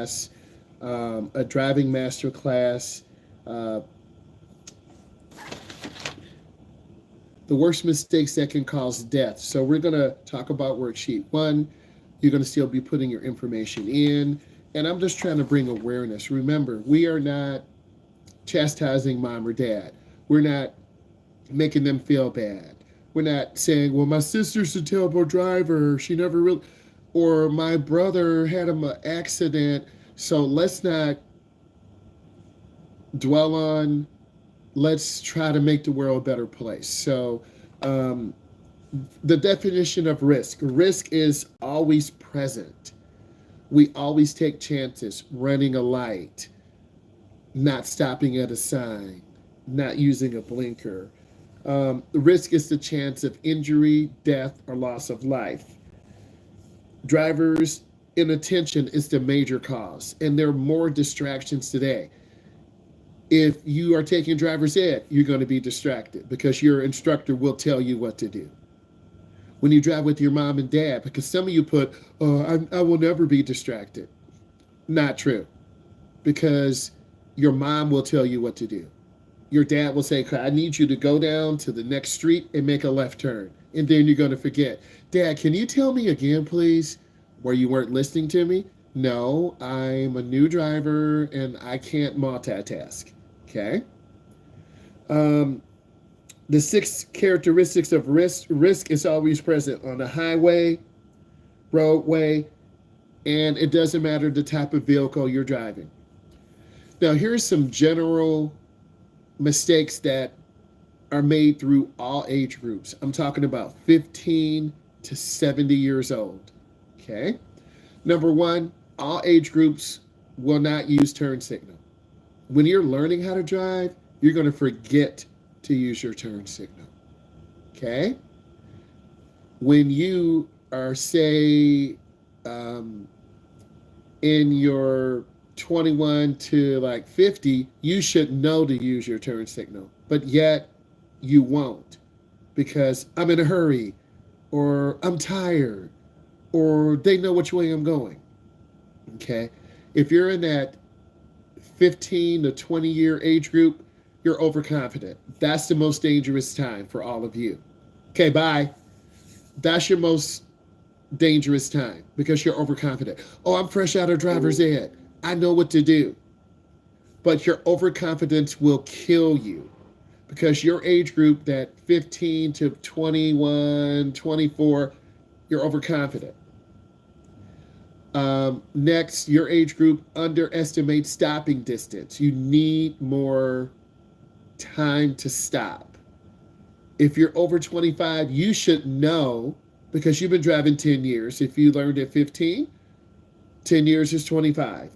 class, a driving master class. Uh, the worst mistakes that can cause death. So we're going to talk about worksheet one. You're going to still be putting your information in. And I'm just trying to bring awareness. Remember, we are not chastising mom or dad. We're not making them feel bad. We're not saying, well, my sister's a terrible driver. She never really, or my brother had an accident. So let's not dwell on, let's try to make the world a better place. So, um, the definition of risk is always present. We always take chances, running a light, not stopping at a sign, not using a blinker. Risk is the chance of injury, death, or loss of life. Drivers' inattention is the major cause, and there are more distractions today. If you are taking driver's ed, you're going to be distracted because your instructor will tell you what to do. When you drive with your mom and dad, because some of you put, oh, I will never be distracted. Not true, because your mom will tell you what to do. Your dad will say, I need you to go down to the next street and make a left turn. And then you're going to forget. Dad, can you tell me again, please, where you weren't listening to me? No, I'm a new driver and I can't multitask. Okay? The 6 characteristics of risk is always present on the highway, roadway, and it doesn't matter the type of vehicle you're driving. Now, here's some general mistakes that are made through all age groups. I'm talking about 15 to 70 years old. Okay? Number one, all age groups will not use turn signal. When you're learning how to drive, you're going to forget to use your turn signal. Okay? When you are, say, in your 21 to like 50, you should know to use your turn signal, but yet you won't because I'm in a hurry or I'm tired or they know which way I'm going. Okay? If you're in that 15 to 20 year age group, you're overconfident. That's the most dangerous time for all of you. Okay, bye. That's your most dangerous time because you're overconfident. Oh, I'm fresh out of driver's ed. I know what to do. But your overconfidence will kill you because your age group, that 15 to 21, 24, you're overconfident. Next, your age group underestimates stopping distance. You need more time to stop. If you're over 25, you should know because you've been driving 10 years. If you learned at 15, 10 years is 25.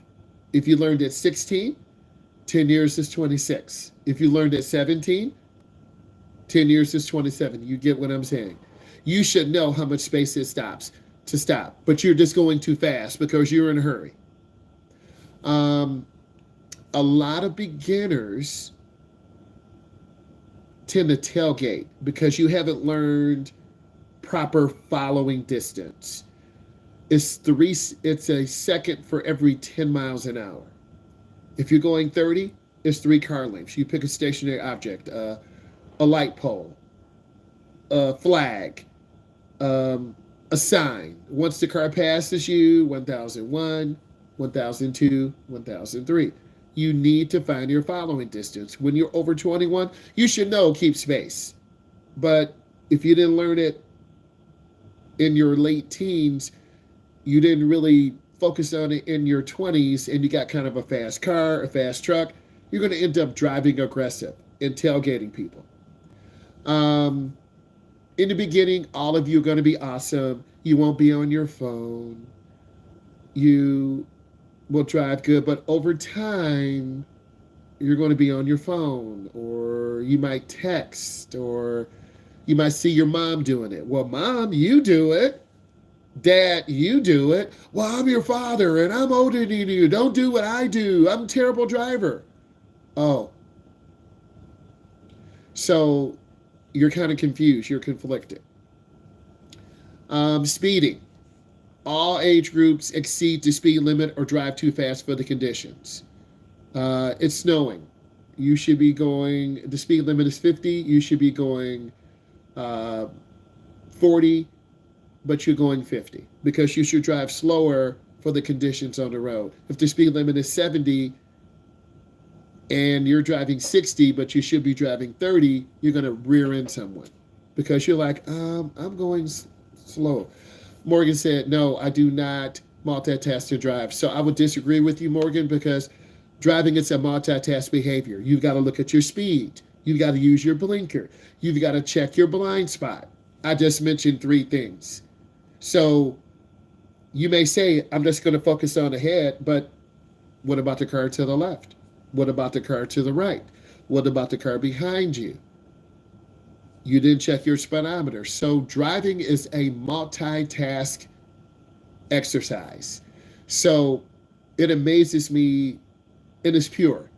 If you learned at 16, 10 years is 26. If you learned at 17, 10 years is 27. You get what I'm saying? You should know how much space it stops to stop, but you're just going too fast because you're in a hurry. A lot of beginners tend to tailgate because you haven't learned proper following distance. It's a second for every 10 miles an hour. If you're going 30, it's 3 car lengths. You pick a stationary object, a light pole, a flag, a sign. Once the car passes you, 1001, 1002, 1003. You need to find your following distance. When you're over 21, you should know keep space. But if you didn't learn it in your late teens, you didn't really focus on it in your 20s, and you got kind of a fast car, a fast truck, you're going to end up driving aggressive and tailgating people. In the beginning, all of you are going to be awesome. You won't be on your phone. You will drive good, but over time, you're going to be on your phone, or you might text, or you might see your mom doing it. Well, Mom, you do it. Dad, you do it. Well, I'm your father, and I'm older than you. Don't do what I do. I'm a terrible driver. Oh. So you're kind of confused. You're conflicted. Speeding. All age groups exceed the speed limit or drive too fast for the conditions. It's snowing. You should be going, the speed limit is 50. You should be going uh, 40, but you're going 50 because you should drive slower for the conditions on the road. If the speed limit is 70 and you're driving 60, but you should be driving 30, you're going to rear end someone because you're like, I'm going slow. Morgan said, no, I do not multitask to drive. So I would disagree with you, Morgan, because driving is a multitask behavior. You've got to look at your speed. You've got to use your blinker. You've got to check your blind spot. I just mentioned 3 things. So you may say, I'm just going to focus on ahead, but what about the car to the left? What about the car to the right? What about the car behind you? You didn't check your speedometer. So driving is a multitask exercise. So it amazes me, and it's pure.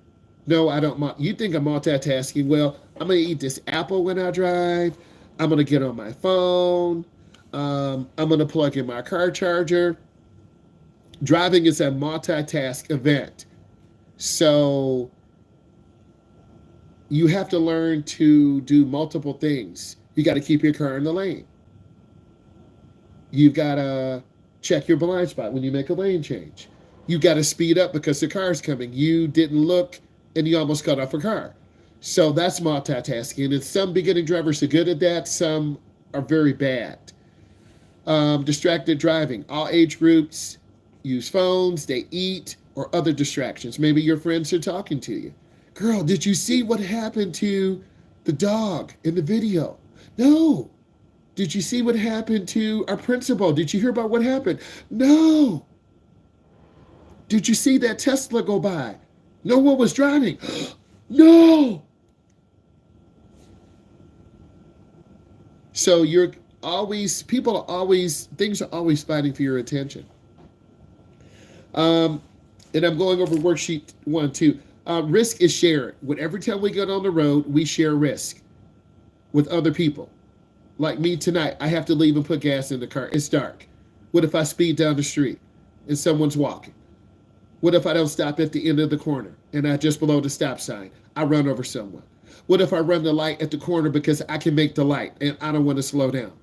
No, I don't. You think I'm multitasking. Well, I'm going to eat this apple when I drive. I'm going to get on my phone. I'm going to plug in my car charger. Driving is a multitask event. So you have to learn to do multiple things. You got to keep your car in the lane. You've got to check your blind spot when you make a lane change. You got to speed up because the car's coming. You didn't look and you almost cut off a car. So that's multitasking. And some beginning drivers are good at that. Some are very bad. Distracted driving. All age groups use phones, they eat, or other distractions. Maybe your friends are talking to you. Girl, did you see what happened to the dog in the video? No. Did you see what happened to our principal? Did you hear about what happened? No. Did you see that Tesla go by? No one was driving. No. So things are always fighting for your attention. And I'm going over worksheet 1, 2. Risk is shared. Every time we get on the road, we share risk with other people. Like me tonight, I have to leave and put gas in the car. It's dark. What if I speed down the street and someone's walking? What if I don't stop at the end of the corner and I just below the stop sign, I run over someone? What if I run the light at the corner because I can make the light and I don't want to slow down?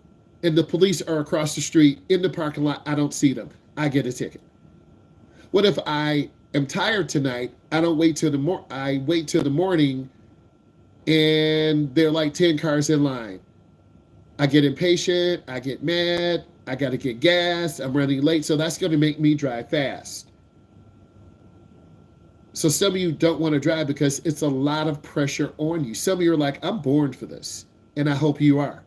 And the police are across the street in the parking lot, I don't see them. I get a ticket. What if I am tired tonight? I wait till the morning and there are like 10 cars in line. I get impatient, I get mad, I got to get gas, I'm running late, so that's going to make me drive fast. So some of you don't want to drive because it's a lot of pressure on you. Some of you are like, I'm born for this, and I hope you are.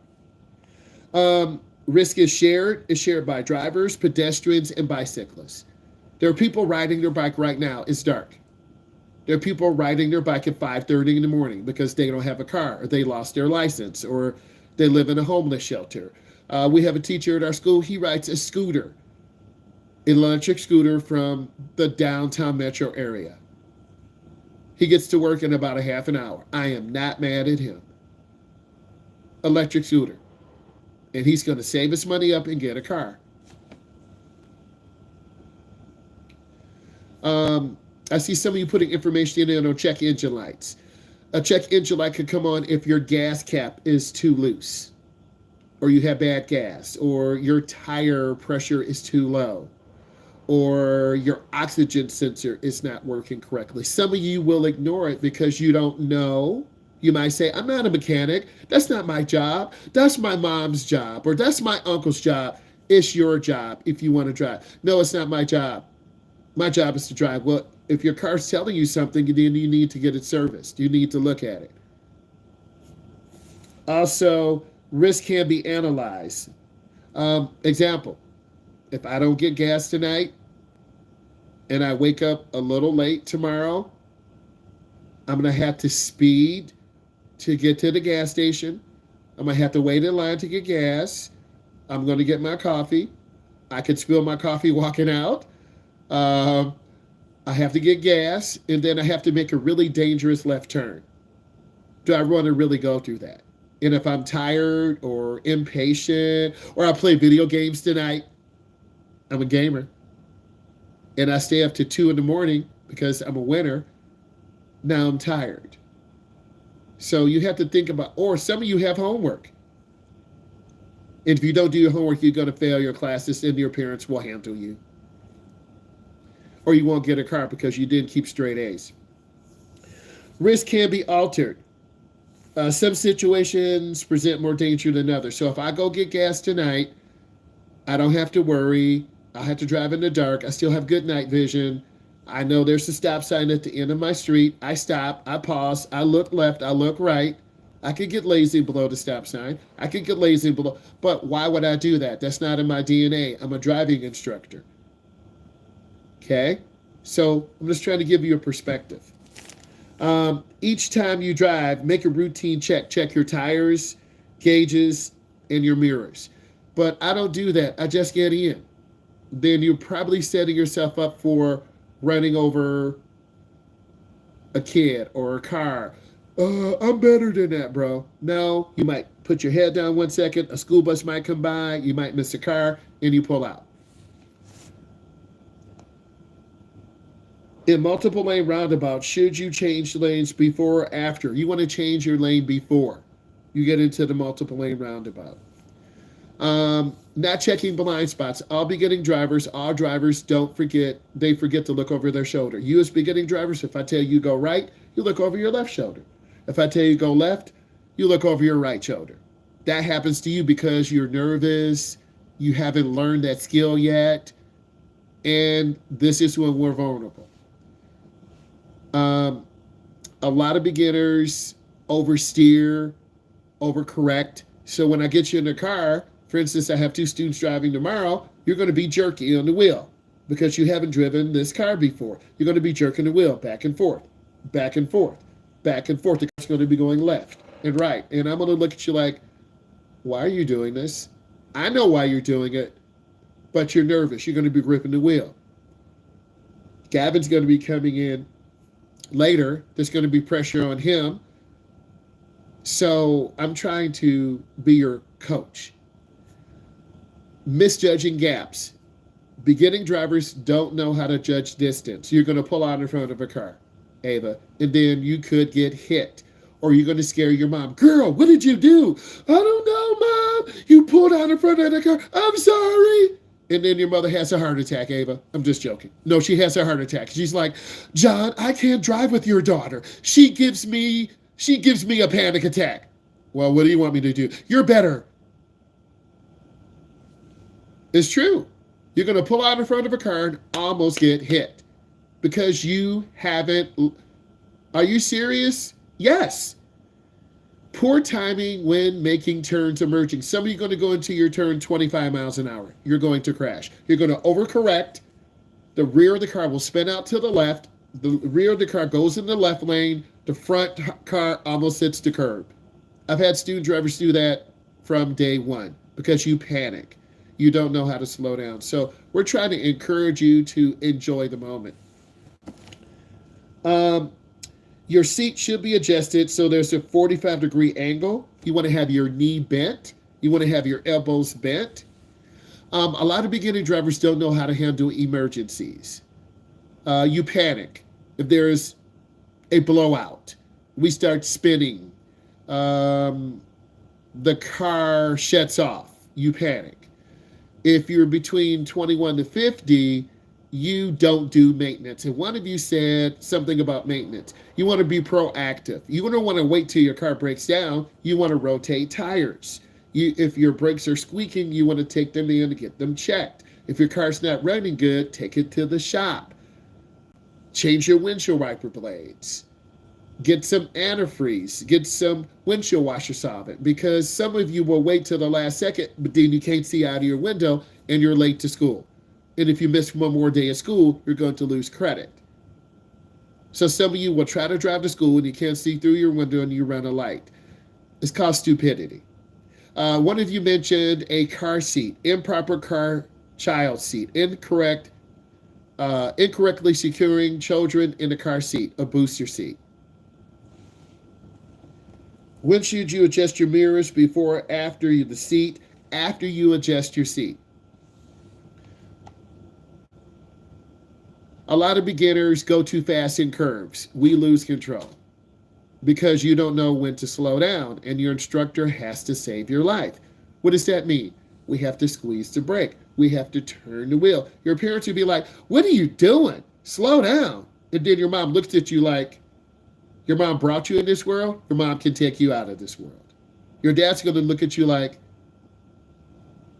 Risk is shared by drivers, pedestrians, and bicyclists. There are people riding their bike right now. It's dark. There are people riding their bike at 5:30 in the morning because they don't have a car, or they lost their license, or they live in a homeless shelter. We have a teacher at our school. He rides a scooter, an electric scooter from the downtown metro area. He gets to work in about a half an hour. I am not mad at him. Electric scooter. And he's going to save his money up and get a car. I see some of you putting information in on check engine lights. A check engine light could come on if your gas cap is too loose, or you have bad gas, or your tire pressure is too low, or your oxygen sensor is not working correctly. Some of you will ignore it because you don't know. You might say, I'm not a mechanic. That's not my job. That's my mom's job, or that's my uncle's job. It's your job if you want to drive. No, it's not my job. My job is to drive. Well, if your car's telling you something, then you need to get it serviced. You need to look at it. Also, risk can be analyzed. Example, if I don't get gas tonight and I wake up a little late tomorrow, I'm going to have to speed to get to the gas station. I'm going to have to wait in line to get gas. I'm going to get my coffee. I could spill my coffee walking out. I have to get gas, and then I have to make a really dangerous left turn. Do I want to really go through that? And if I'm tired or impatient, or I play video games tonight, I'm a gamer. And I stay up to 2 in the morning because I'm a winner. Now I'm tired. So you have to think about, or some of you have homework. And if you don't do your homework, you're going to fail your classes and your parents will handle you. Or you won't get a car because you didn't keep straight A's. Risk can be altered. Some situations present more danger than others. So if I go get gas tonight, I don't have to worry. I have to drive in the dark. I still have good night vision. I know there's a stop sign at the end of my street. I stop, I pause, I look left, I look right. I could get lazy below the stop sign. I could get lazy below, but why would I do that? That's not in my DNA. I'm a driving instructor. Okay? So I'm just trying to give you a perspective. Each time you drive, make a routine check. Check your tires, gauges, and your mirrors. But I don't do that. I just get in. Then you're probably setting yourself up for running over a kid or a car. I'm better than that, bro. No, you might put your head down 1 second. A school bus might come by. You might miss a car, and you pull out. In multiple lane roundabouts, should you change lanes before or after? You want to change your lane before you get into the multiple lane roundabout. Not checking blind spots. All beginning drivers, all drivers they forget to look over their shoulder. You as beginning drivers, if I tell you go right, you look over your left shoulder. If I tell you go left, you look over your right shoulder. That happens to you because you're nervous, you haven't learned that skill yet, and this is when we're vulnerable. A lot of beginners oversteer, overcorrect. So when I get you in the car, for instance, I have 2 students driving tomorrow, you're going to be jerky on the wheel because you haven't driven this car before. You're going to be jerking the wheel back and forth, back and forth, back and forth. The car's going to be going left and right. And I'm going to look at you like, why are you doing this? I know why you're doing it, but you're nervous. You're going to be gripping the wheel. Gavin's going to be coming in later. There's going to be pressure on him. So I'm trying to be your coach. Misjudging gaps. Beginning drivers don't know how to judge distance. You're going to pull out in front of a car, Ava, and then you could get hit. Or you're going to scare your mom. Girl, what did you do? I don't know, Mom. You pulled out in front of the car. I'm sorry. And then your mother has a heart attack, Ava. I'm just joking. No, she has a heart attack. She's like, John, I can't drive with your daughter. She gives me a panic attack. Well, what do you want me to do? You're better. It's true. You're going to pull out in front of a car and almost get hit because you haven't. Are you serious? Yes. Poor timing when making turns emerging. Some of you are going to go into your turn 25 miles an hour. You're going to crash. You're going to overcorrect. The rear of the car will spin out to the left. The rear of the car goes in the left lane. The front car almost hits the curb. I've had student drivers do that from day one because you panic. You don't know how to slow down. So we're trying to encourage you to enjoy the moment. Your seat should be adjusted so there's a 45-degree angle. You want to have your knee bent. You want to have your elbows bent. A lot of beginning drivers don't know how to handle emergencies. You panic. If there's a blowout, we start spinning. The car shuts off. You panic. If you're between 21 to 50, you don't do maintenance. And one of you said something about maintenance. You want to be proactive. You don't want to wait till your car breaks down. You want to rotate tires. If your brakes are squeaking, you want to take them in to get them checked. If your car's not running good, take it to the shop. Change your windshield wiper blades. Get some antifreeze. Get some windshield washer solvent, because some of you will wait till the last second, but then you can't see out of your window and you're late to school. And if you miss one more day of school, you're going to lose credit. So some of you will try to drive to school and you can't see through your window and you run a light. It's called stupidity. One of you mentioned a car seat, improper child seat, incorrectly securing children in the car seat, a booster seat. When should you adjust your mirrors? Before or after the seat? After you adjust your seat. A lot of beginners go too fast in curves. We lose control because you don't know when to slow down, and your instructor has to save your life. What does that mean? We have to squeeze the brake. We have to turn the wheel. Your parents would be like, "What are you doing? Slow down." And then your mom looks at you like, your mom brought you in this world. Your mom can take you out of this world. Your dad's going to look at you like,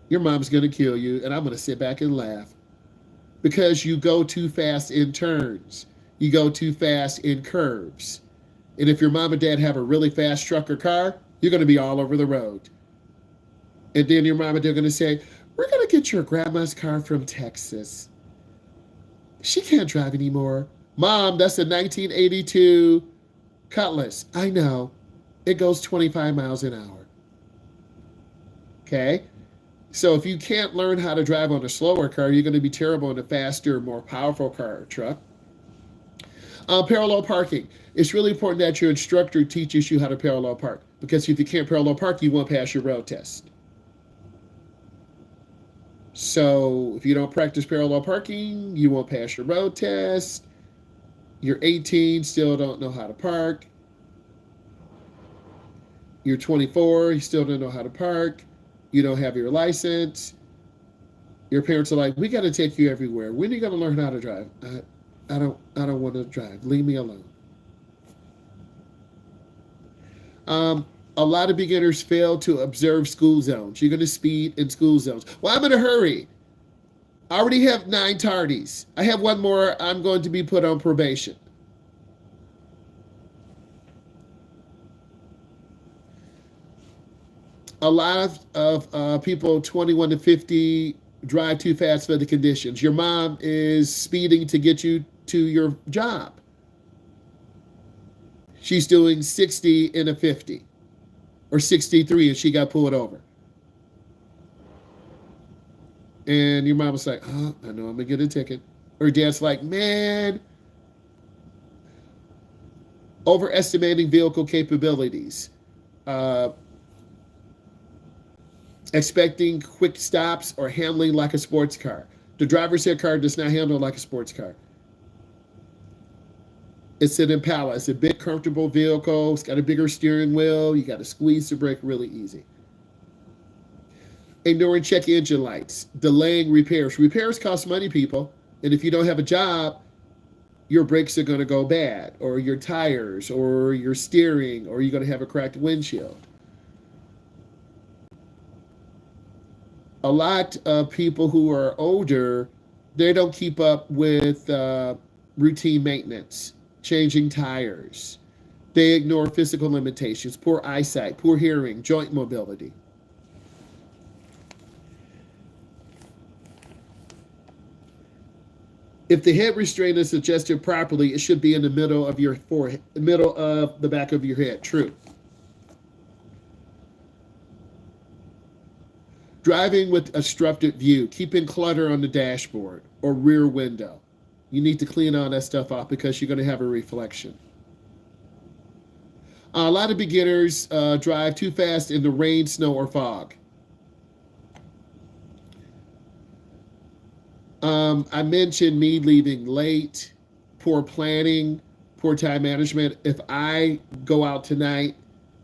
your mom's going to kill you, and I'm going to sit back and laugh. Because you go too fast in turns. You go too fast in curves. And if your mom and dad have a really fast truck or car, you're going to be all over the road. And then your mom and dad are going to say, "We're going to get your grandma's car from Texas. She can't drive anymore." "Mom, that's a 1982 Cutlass." "I know. It goes 25 miles an hour." Okay? So if you can't learn how to drive on a slower car, you're going to be terrible in a faster, more powerful car or truck. Parallel parking. It's really important that your instructor teaches you how to parallel park, because if you can't parallel park, you won't pass your road test. So if you don't practice parallel parking, you won't pass your road test. You're 18, still don't know how to park. You're 24, you still don't know how to park. You don't have your license. Your parents are like, "We got to take you everywhere. When are you going to learn how to drive?" I don't want to drive. Leave me alone. A lot of beginners fail to observe school zones. You're going to speed in school zones. "Well, I'm in a hurry. I already have 9 tardies. I have one more. I'm going to be put on probation." A lot of people 21 to 50 drive too fast for the conditions. Your mom is speeding to get you to your job. She's doing 60 in a 50 or 63 and she got pulled over. And your mom was like, "Oh, I know I'm going to get a ticket." Or dad's like, "Man," overestimating vehicle capabilities. Expecting quick stops or handling like a sports car. The driver's seat car does not handle like a sports car. It's an Impala. It's a big, comfortable vehicle. It's got a bigger steering wheel. You got to squeeze the brake really easy. Ignoring check engine lights. Delaying repairs. Repairs cost money, people. And if you don't have a job, your brakes are going to go bad, or your tires, or your steering, or you're going to have a cracked windshield. A lot of people who are older, they don't keep up with routine maintenance, changing tires. They ignore physical limitations, poor eyesight, poor hearing, joint mobility. If the head restraint is adjusted properly, it should be in the middle of your forehead, middle of the back of your head. True. Driving with obstructed view, keeping clutter on the dashboard or rear window. You need to clean all that stuff off because you're going to have a reflection. A lot of beginners drive too fast in the rain, snow, or fog. I mentioned me leaving late, poor planning, poor time management. If I go out tonight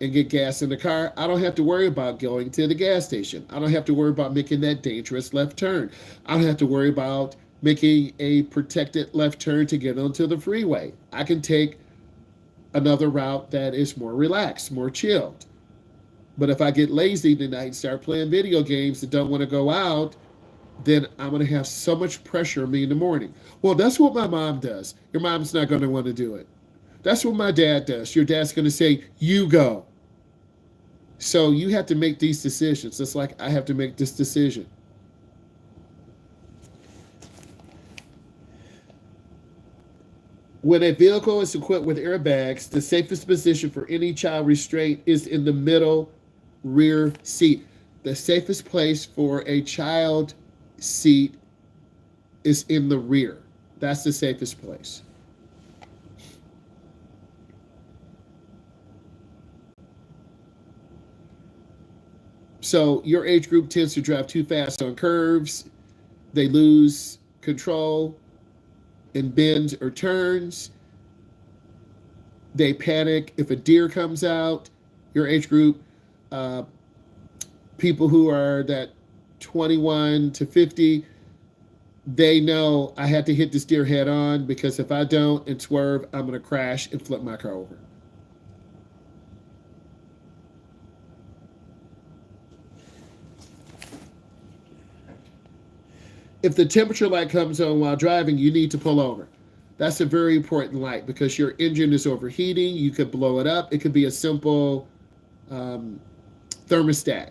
and get gas in the car, I don't have to worry about going to the gas station. I don't have to worry about making that dangerous left turn. I don't have to worry about making a protected left turn to get onto the freeway. I can take another route that is more relaxed, more chilled. But if I get lazy tonight and start playing video games and don't want to go out, then I'm going to have so much pressure on me in the morning. Well, that's what my mom does. Your mom's not going to want to do it. That's what my dad does. Your dad's going to say, "You go." So you have to make these decisions. It's like I have to make this decision. When a vehicle is equipped with airbags, the safest position for any child restraint is in the middle rear seat. The safest place for a child seat is in the rear. That's the safest place. So your age group tends to drive too fast on curves. They lose control in bends or turns. They panic if a deer comes out. Your age group, uh, people who are that 21 to 50, they know I had to hit this deer head on because if I don't and swerve, I'm going to crash and flip my car over. If the temperature light comes on while driving, you need to pull over. That's a very important light because your engine is overheating. You could blow it up. It could be a simple thermostat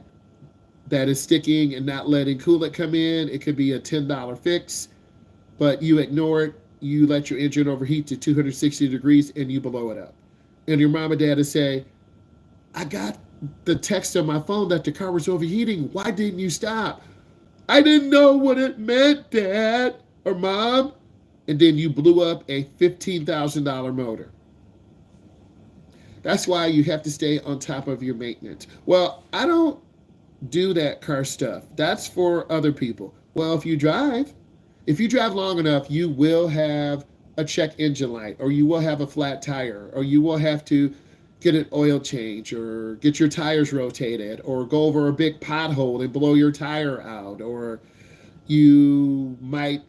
that is sticking and not letting coolant come in. It could be a $10 fix, but you ignore it. You let your engine overheat to 260 degrees and you blow it up. And your mom and dad will say, I got the text on my phone that the car was overheating. Why didn't you stop? I didn't know what it meant, Dad or Mom. And then you blew up a $15,000 motor. That's why you have to stay on top of your maintenance. Well, I don't do that car stuff. That's for other people. Well, if you drive long enough, you will have a check engine light, or you will have a flat tire, or you will have to get an oil change, or get your tires rotated, or go over a big pothole and blow your tire out, or you might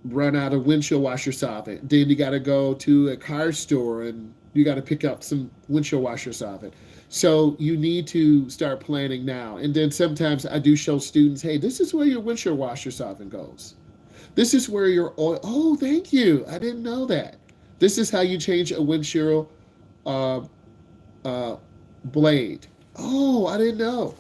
run out of windshield washer solvent. Then you got to go to a car store and you got to pick up some windshield washer solvent. So you need to start planning now. And then sometimes I do show students, hey, this is where your windshield washer solvent goes. This is where your oil, oh, thank you. I didn't know that. This is how you change a windshield blade. Oh, I didn't know.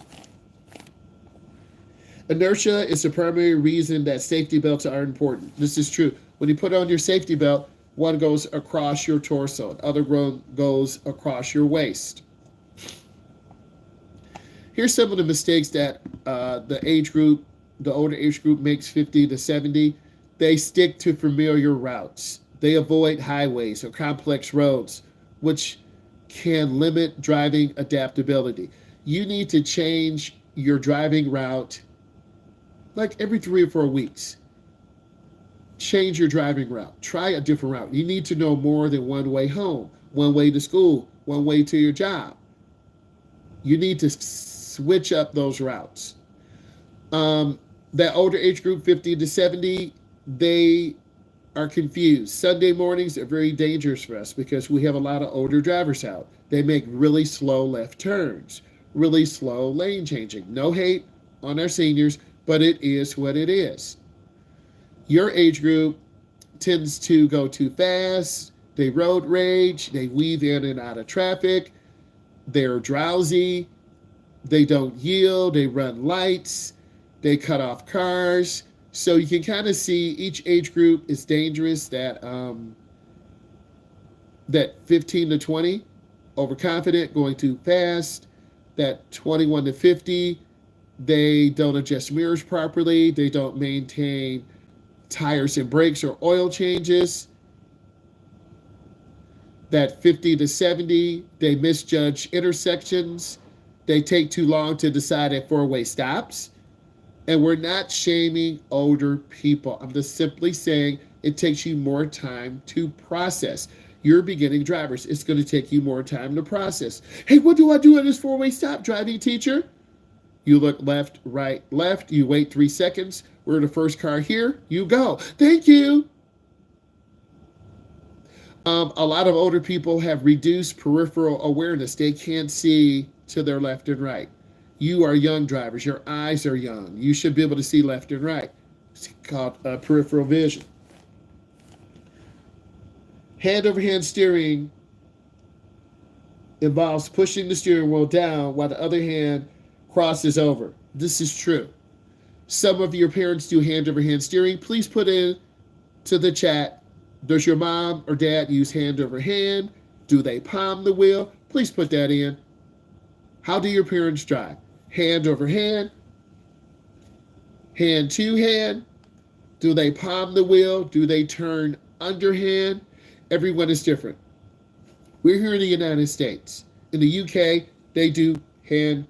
Inertia is the primary reason that safety belts are important. This is true. When you put on your safety belt, one goes across your torso, the other goes across your waist. Here's some of the mistakes that the older age group makes, 50 to 70. They stick to familiar routes. They avoid highways or complex roads, which can limit driving adaptability. You need to change your driving route like every 3 or 4 weeks. Change your driving route. Try a different route. You need to know more than one way home, one way to school, one way to your job. You need to switch up those routes. That older age group, 50 to 70, they are confused. Sunday mornings are very dangerous for us because we have a lot of older drivers out. They make really slow left turns, really slow lane changing. No hate on our seniors, but it is what it is. Your age group tends to go too fast. They road rage. They weave in and out of traffic. They're drowsy. They don't yield. They run lights. They cut off cars. So you can kind of see each age group is dangerous. That 15 to 20, overconfident, going too fast. That 21 to 50, they don't adjust mirrors properly. They don't maintain tires and brakes or oil changes. That 50 to 70, they misjudge intersections. They take too long to decide at four-way stops. And we're not shaming older people. I'm just simply saying it takes you more time to process. You're beginning drivers. It's going to take you more time to process. Hey, what do I do at this four-way stop, driving teacher? You look left, right, left. You wait 3 seconds. We're the first car here. You go. Thank you. A lot of older people have reduced peripheral awareness. They can't see to their left and right. You are young drivers. Your eyes are young. You should be able to see left and right. It's called peripheral vision. Hand-over-hand steering involves pushing the steering wheel down while the other hand crosses over. This is true. Some of your parents do hand-over-hand steering. Please put in to the chat, does your mom or dad use hand-over-hand? Do they palm the wheel? Please put that in. How do your parents drive? Hand over hand? Hand to hand? Do they palm the wheel? Do they turn underhand? Everyone is different. We're here in the United States. In the UK, they do hand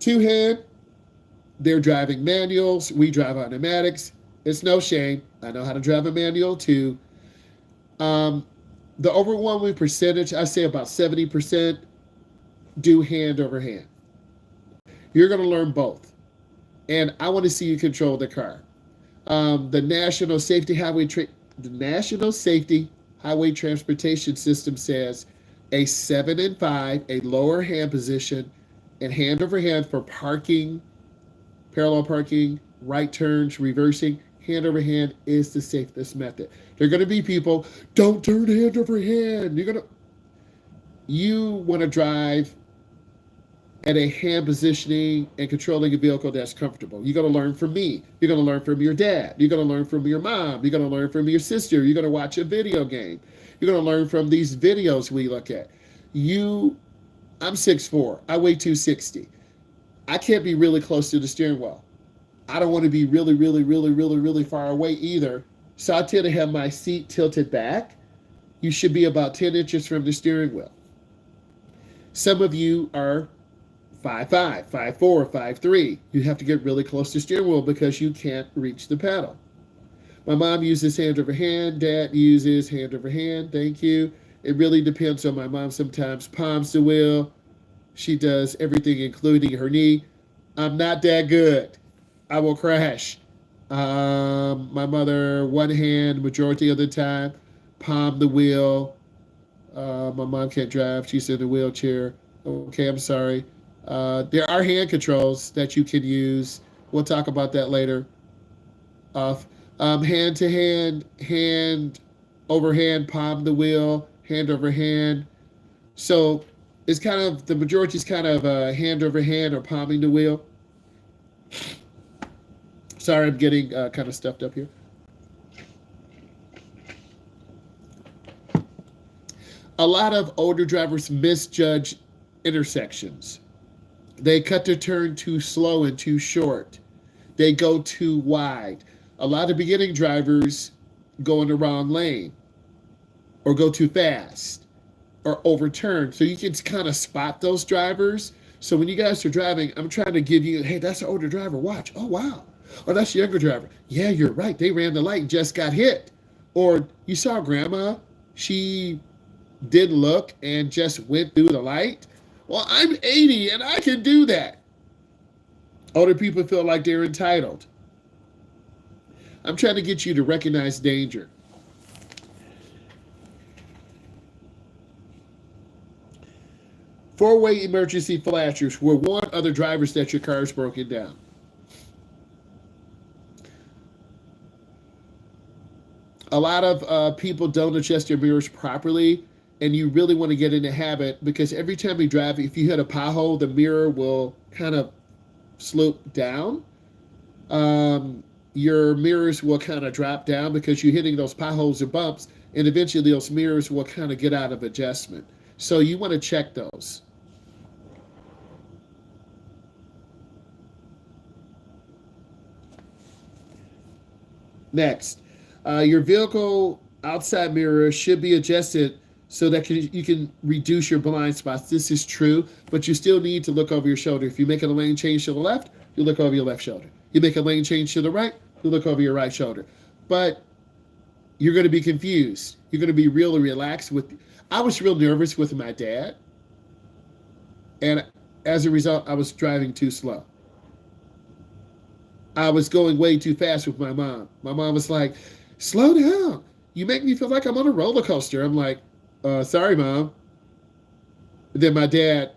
to hand. They're driving manuals. We drive automatics. It's no shame. I know how to drive a manual too. Um, the overwhelming percentage, I say about 70%, do hand over hand. You're going to learn both. And I want to see you control the car. The National Safety Highway Transportation System says a 7 and 5, a lower hand position, and hand over hand for parking, parallel parking, right turns, reversing. Hand over hand is the safest method. There are going to be people, don't turn hand over hand. You want to drive at a hand positioning and controlling a vehicle that's comfortable. You're going to learn from me. You're going to learn from your dad. You're going to learn from your mom. You're going to learn from your sister. You're going to watch a video game. You're going to learn from these videos we look at. I'm 6'4". I weigh 260. I can't be really close to the steering wheel. I don't want to be really, really, really, really, really far away either. So I tend to have my seat tilted back. You should be about 10 inches from the steering wheel. Some of you are 5'5", 5'4", 5'3". You have to get really close to the steering wheel because you can't reach the pedal. My mom uses hand over hand. Dad uses hand over hand. Thank you. It really depends on my mom. Sometimes palms the wheel. She does everything, including her knee. I'm not that good. I will crash. My mother, one hand, majority of the time, palm the wheel. My mom can't drive. She's in a wheelchair. Okay, I'm sorry. There are hand controls that you can use. We'll talk about that later. Hand to hand, hand over hand, palm the wheel, hand over hand. So it's kind of, the majority is kind of hand over hand or palming the wheel. Sorry, I'm getting kind of stuffed up here. A lot of older drivers misjudge intersections. They cut their turn too slow and too short. They go too wide. A lot of beginning drivers go in the wrong lane or go too fast or overturn. So you can kind of spot those drivers. So when you guys are driving, I'm trying to give you, hey, that's an older driver. Watch. Oh, wow. Or that's a younger driver. Yeah, you're right. They ran the light and just got hit. Or you saw grandma. She didn't look and just went through the light. Well, I'm 80 and I can do that. Older people feel like they're entitled. I'm trying to get you to recognize danger. Four-way emergency flashers will warn other drivers that your car is broken down. A lot of people don't adjust their mirrors properly, and you really want to get in the habit because every time you drive, if you hit a pothole, the mirror will kind of slope down. Your mirrors will kind of drop down because you're hitting those potholes and bumps, and eventually those mirrors will kind of get out of adjustment. So you want to check those. Next, your vehicle outside mirror should be adjusted so that you can reduce your blind spots. This is true, but you still need to look over your shoulder. If you're making a lane change to the left, you look over your left shoulder. You make a lane change to the right, you look over your right shoulder. But you're going to be confused. You're going to be really relaxed. I was real nervous with my dad, and as a result, I was driving too slow. I was going way too fast with my mom. My mom was like, slow down. You make me feel like I'm on a roller coaster. I'm like, sorry, Mom. And then my dad,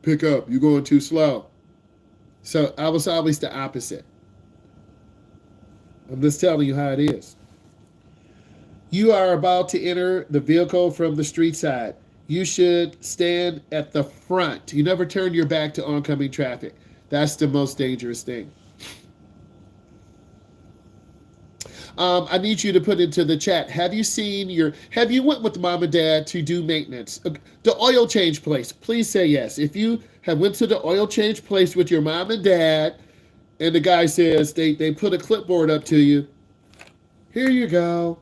pick up. You're going too slow. So I was always the opposite. I'm just telling you how it is. You are about to enter the vehicle from the street side. You should stand at the front. You never turn your back to oncoming traffic. That's the most dangerous thing. I need you to put into the chat. Have you went with mom and dad to do maintenance? The oil change place, please say yes. If you have went to the oil change place with your mom and dad, and the guy says they put a clipboard up to you, here you go.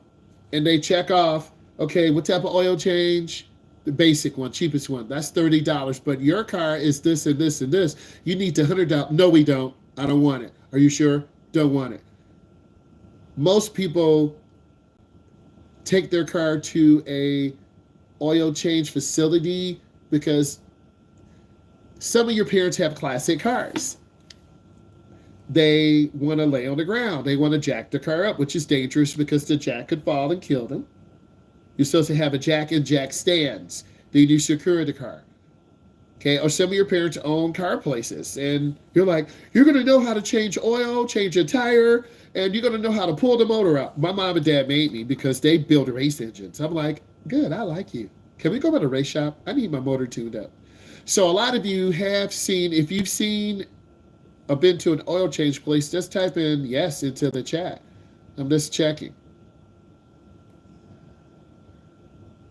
And they check off, okay, what type of oil change? The basic one, cheapest one. That's $30. But your car is this and this and this. You need the $100. No, we don't. I don't want it. Are you sure? Don't want it. Most people take their car to a oil change facility, because some of your parents have classic cars. They want to lay on the ground. They want to jack the car up, which is dangerous because the jack could fall and kill them. You're supposed to have a jack and jack stands. Then you secure the car. Okay, or some of your parents own car places, and you're like, you're going to know how to change oil, change a tire, and you're going to know how to pull the motor out. My mom and dad made me because they build race engines. I'm like, good, I like you. Can we go to the race shop? I need my motor tuned up. So a lot of you have seen, if you've seen or been to an oil change place, just type in yes into the chat. I'm just checking.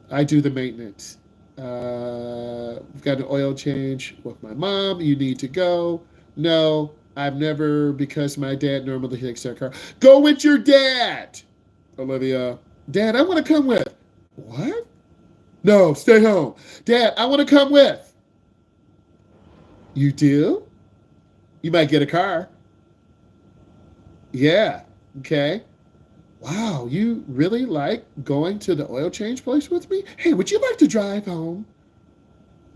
I do the maintenance. We've got an oil change with my mom. You need to go. No, I've never, because my dad normally takes our car. Go with your dad. Olivia, Dad, I want to come with. What? No, stay home. Dad, I want to come with. You do? You might get a car. Yeah. Okay. Wow, you really like going to the oil change place with me? Hey, would you like to drive home?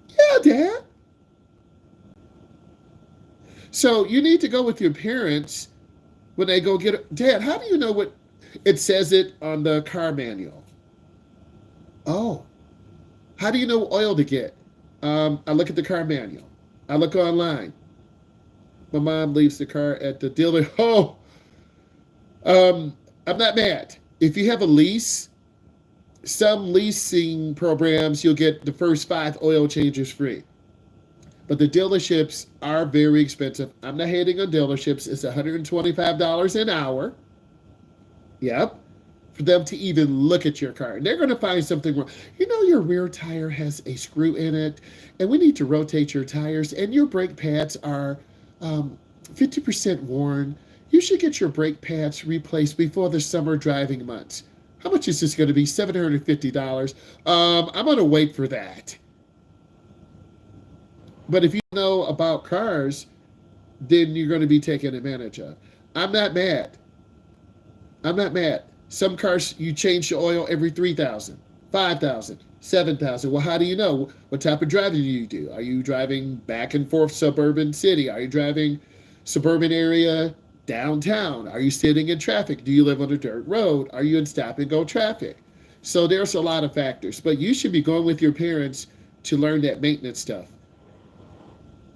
Yeah, Dad. So you need to go with your parents when they go get it. Dad, how do you know what it says it on the car manual? Oh, how do you know what oil to get? I look at the car manual. I look online. My mom leaves the car at the dealer. Oh, I'm not mad. If you have a lease, some leasing programs, you'll get the first 5 oil changes free. But the dealerships are very expensive. I'm not hating on dealerships. It's $125 an hour. Yep. For them to even look at your car. And they're going to find something wrong. You know, your rear tire has a screw in it, and we need to rotate your tires, and your brake pads are 50% worn. You should get your brake pads replaced before the summer driving months. How much is this going to be? $750. I'm going to wait for that. But if you know about cars, then you're going to be taken advantage of. I'm not mad. I'm not mad. Some cars, you change the oil every 3,000, 5,000, 7,000. Well, how do you know? What type of driving do you do? Are you driving back and forth suburban city? Are you driving suburban area downtown? Are you sitting in traffic? Do you live on a dirt road? Are you in stop and go traffic? So there's a lot of factors, but you should be going with your parents to learn that maintenance stuff.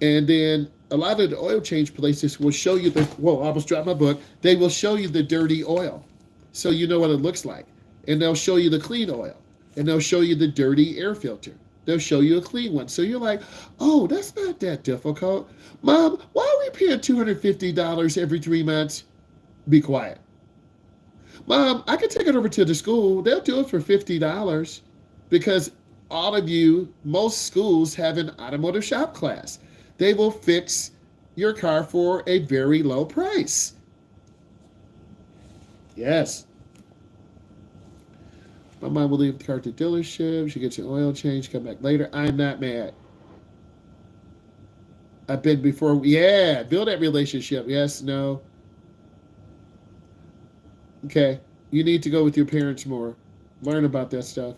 And then a lot of the oil change places will show you I almost dropped my book. They will show you the dirty oil, so you know what it looks like. And they'll show you the clean oil, and they'll show you the dirty air filter. They'll show you a clean one. So you're like, oh, that's not that difficult. Mom, why are we paying $250 every 3 months? Be quiet. Mom, I can take it over to the school. They'll do it for $50 because most schools have an automotive shop class. They will fix your car for a very low price. Yes. My mom will leave the car at the dealership. She gets an oil change, come back later. I'm not mad. I've been before. Yeah, build that relationship. Yes, no. Okay. You need to go with your parents more. Learn about that stuff.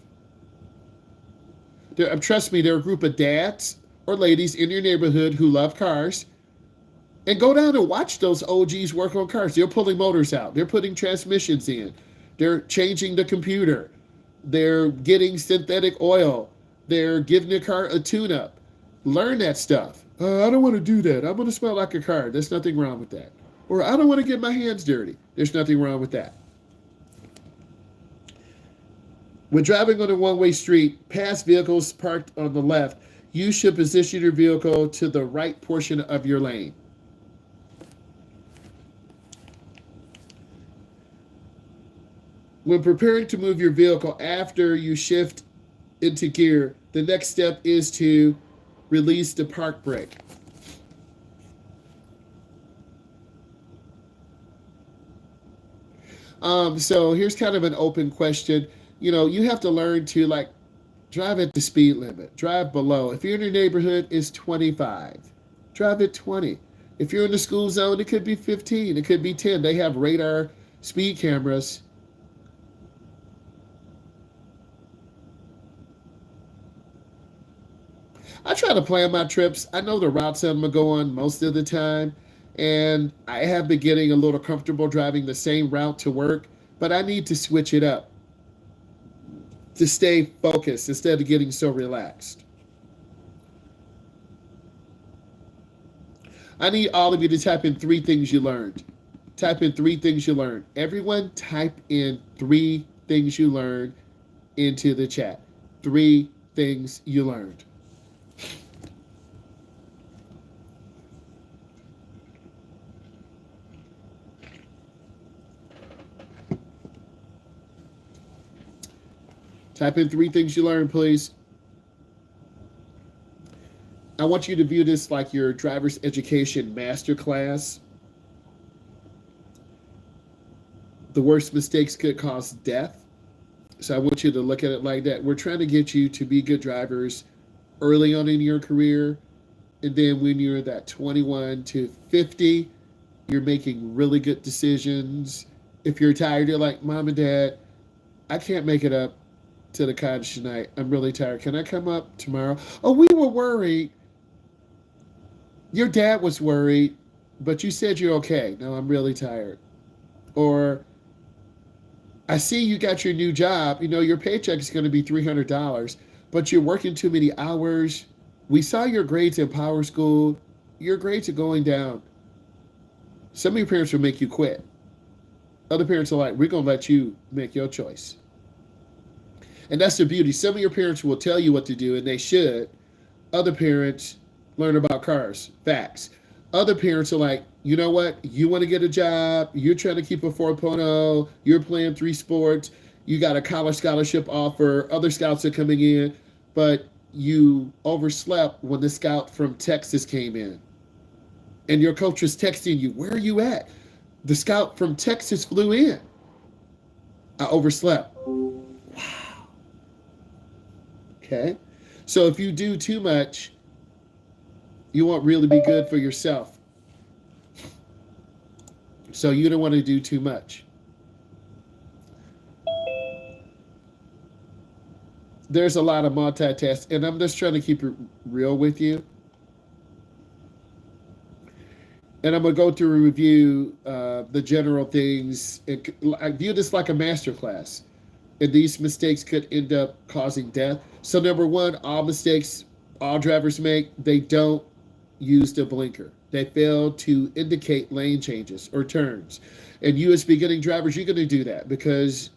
Trust me, there are a group of dads or ladies in your neighborhood who love cars. And go down and watch those OGs work on cars. They're pulling motors out. They're putting transmissions in. They're changing the computer. They're getting synthetic oil. They're giving the car a tune-up. Learn that stuff. I don't want to do that. I'm going to smell like a car. There's nothing wrong with that. Or I don't want to get my hands dirty. There's nothing wrong with that. When driving on a one-way street, past vehicles parked on the left, you should position your vehicle to the right portion of your lane. When preparing to move your vehicle after you shift into gear, the next step is to release the park brake. So here's kind of an open question. You have to learn to drive at the speed limit, drive below. If you're in your neighborhood, it's 25. Drive at 20. If you're in the school zone, it could be 15. It could be 10. They have radar speed cameras. I try to plan my trips. I know the routes I'm going to go on most of the time, and I have been getting a little comfortable driving the same route to work, but I need to switch it up to stay focused instead of getting so relaxed. I need all of you to type in 3 things you learned. Type in 3 things you learned. Everyone type in 3 things you learned into the chat. 3 things you learned. Type in 3 things you learned, please. I want you to view this like your driver's education masterclass. The worst mistakes could cause death. So I want you to look at it like that. We're trying to get you to be good drivers early on in your career. And then when you're that 21 to 50, you're making really good decisions. If you're tired, you're like, Mom and Dad, I can't make it up to the cottage tonight. I'm really tired. Can I come up tomorrow? Oh, we were worried. Your dad was worried, but you said you're okay. No, I'm really tired. Or I see you got your new job. You know, your paycheck is going to be $300, but you're working too many hours. We saw your grades in Power School. Your grades are going down. Some of your parents will make you quit. Other parents are like, we're going to let you make your choice. And that's the beauty. Some of your parents will tell you what to do, and they should. Other parents learn about cars, facts. Other parents are like, you know what? You want to get a job. You're trying to keep a 4.0. You're playing 3 sports. You got a college scholarship offer. Other scouts are coming in. But you overslept when the scout from Texas came in. And your coach was texting you, where are you at? The scout from Texas flew in. I overslept. Wow. Okay. So if you do too much, you won't really be good for yourself. So you don't want to do too much. There's a lot of multitasking, and I'm just trying to keep it real with you. And I'm going to go through a review the general things. I view this like a masterclass. And these mistakes could end up causing death. So number one, all mistakes all drivers make, they don't use the blinker. They fail to indicate lane changes or turns. And you as beginning drivers, you're going to do that because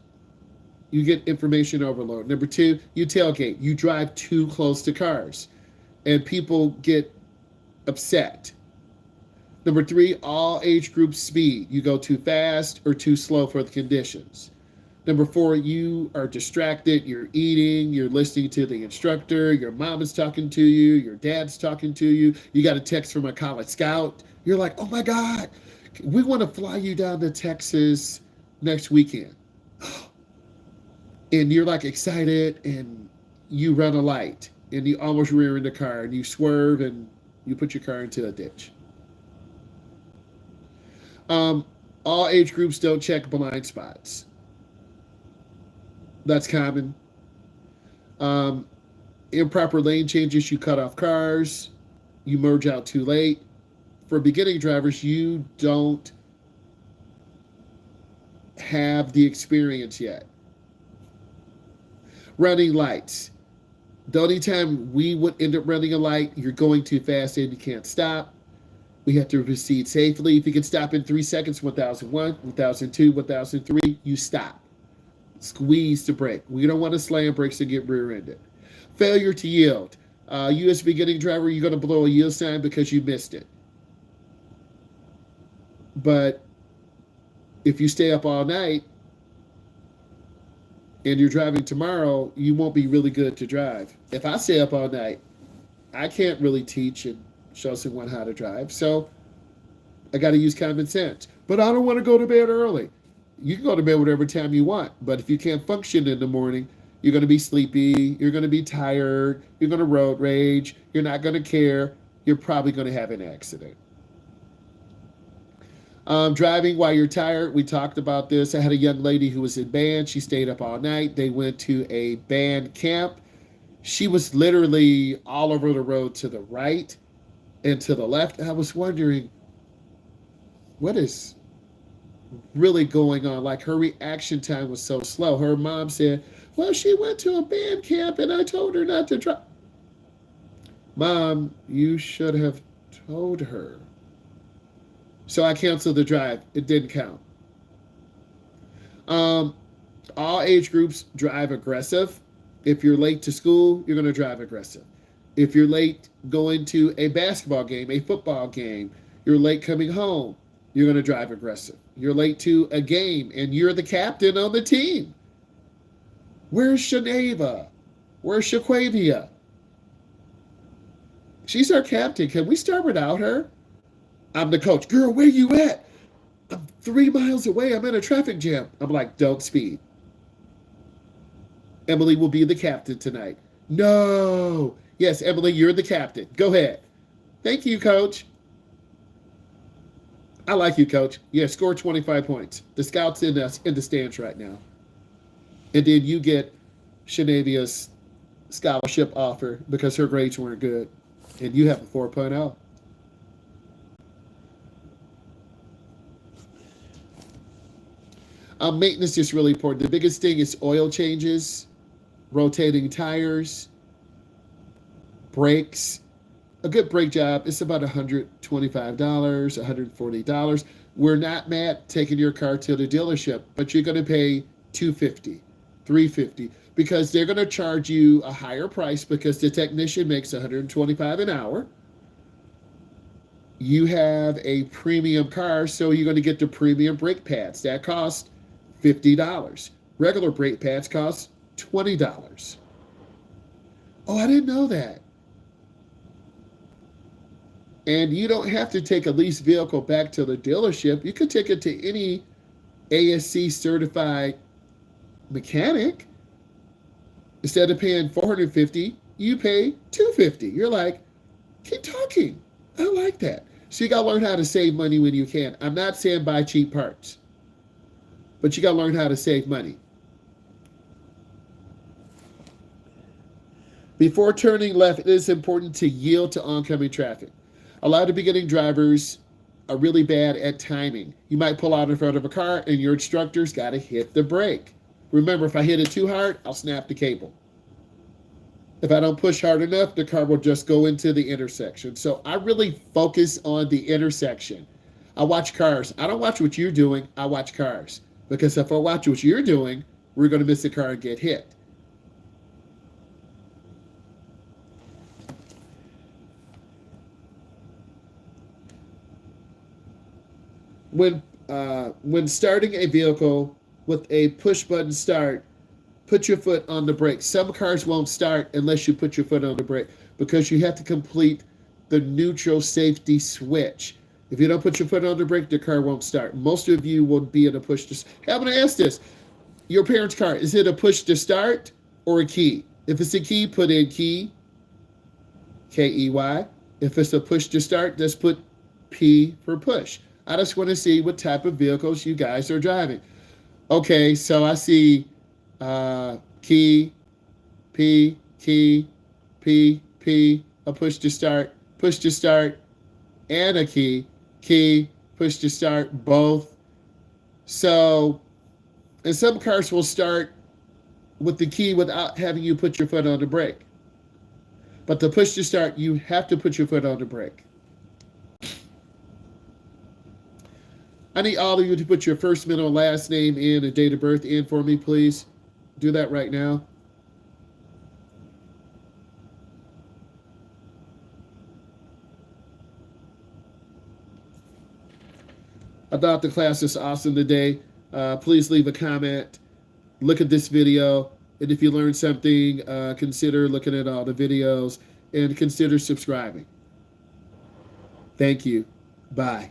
you get information overload. Number two, you tailgate. You drive too close to cars. And people get upset. Number three, all age groups speed. You go too fast or too slow for the conditions. Number four, you are distracted. You're eating. You're listening to the instructor. Your mom is talking to you. Your dad's talking to you. You got a text from a college scout. You're like, oh my God, we want to fly you down to Texas next weekend. And you're like excited and you run a light and you almost rear in the car and you swerve and you put your car into a ditch. All age groups don't check blind spots. That's common. Improper lane changes, you cut off cars, you merge out too late. For beginning drivers, you don't have the experience yet. Running lights. The only time we would end up running a light, you're going too fast and you can't stop. We have to proceed safely. If you can stop in 3 seconds, 1001, 1002, 1003, you stop. Squeeze the brake. We don't want to slam brakes and get rear-ended. Failure to yield. You as a beginning driver, you're going to blow a yield sign because you missed it. But if you stay up all night and you're driving tomorrow, you won't be really good to drive. If I stay up all night, I can't really teach and show someone how to drive. So I got to use common sense. But I don't want to go to bed early. You can go to bed whatever time you want, but if you can't function in the morning, you're going to be sleepy, you're going to be tired, you're going to road rage, you're not going to care, you're probably going to have an accident. Driving while you're tired, we talked about this. I had a young lady who was in band. She stayed up all night. They went to a band camp. She was literally all over the road to the right and to the left. I was wondering what is really going on. Like, her reaction time was so slow. Her mom said, well, she went to a band camp and I told her not to drive. Mom, you should have told her. So I canceled the drive. It didn't count. All age groups drive aggressive. If you're late to school, you're going to drive aggressive. If you're late going to a basketball game, a football game, you're late coming home, you're going to drive aggressive. You're late to a game and you're the captain on the team. Where's Shaneva? Where's Shaquavia? She's our captain. Can we start without her? I'm the coach. Girl, where you at? I'm 3 miles away. I'm in a traffic jam. I'm like, don't speed. Emily will be the captain tonight. No. Yes, Emily, you're the captain. Go ahead. Thank you, coach. I like you, coach. Yeah, score 25 points. The scouts in the stands right now. And then you get Shanavia's scholarship offer because her grades weren't good. And you have a 4.0. Maintenance is really important. The biggest thing is oil changes, rotating tires, brakes. A good brake job is about $125, $140. We're not mad taking your car to the dealership, but you're going to pay $250, $350 because they're going to charge you a higher price because the technician makes $125 an hour. You have a premium car, so you're going to get the premium brake pads. That cost $50. Regular brake pads cost $20. Oh, I didn't know that. And you don't have to take a leased vehicle back to the dealership. You could take it to any ASC certified mechanic. Instead of paying $450, you pay $250. You're like, keep talking. I like that. So you got to learn how to save money when you can. I'm not saying buy cheap parts, but you got to learn how to save money. Before turning left, it is important to yield to oncoming traffic. A lot of beginning drivers are really bad at timing. You might pull out in front of a car and your instructor's got to hit the brake. Remember, if I hit it too hard, I'll snap the cable. If I don't push hard enough, the car will just go into the intersection. So I really focus on the intersection. I watch cars. I don't watch what you're doing. I watch cars. Because if I watch what you're doing, we're going to miss the car and get hit. When starting a vehicle with a push button start, put your foot on the brake. Some cars won't start unless you put your foot on the brake because you have to complete the neutral safety switch. If you don't put your foot on the brake, the car won't start. Most of you will be in a push to start. I'm going to ask this. Your parents' car, is it a push to start or a key? If it's a key, put in key, K-E-Y. If it's a push to start, just put P for push. I just want to see what type of vehicles you guys are driving. Okay, so I see key, P, key, P, P, a push to start, and a key, push to start, both. So, and some cars will start with the key without having you put your foot on the brake. But the push to start, you have to put your foot on the brake. I need all of you to put your first, middle, and last name in and date of birth in for me, please. Do that right now. I thought the class is awesome today. Please leave a comment. Look at this video. And if you learned something, consider looking at all the videos and consider subscribing. Thank you. Bye.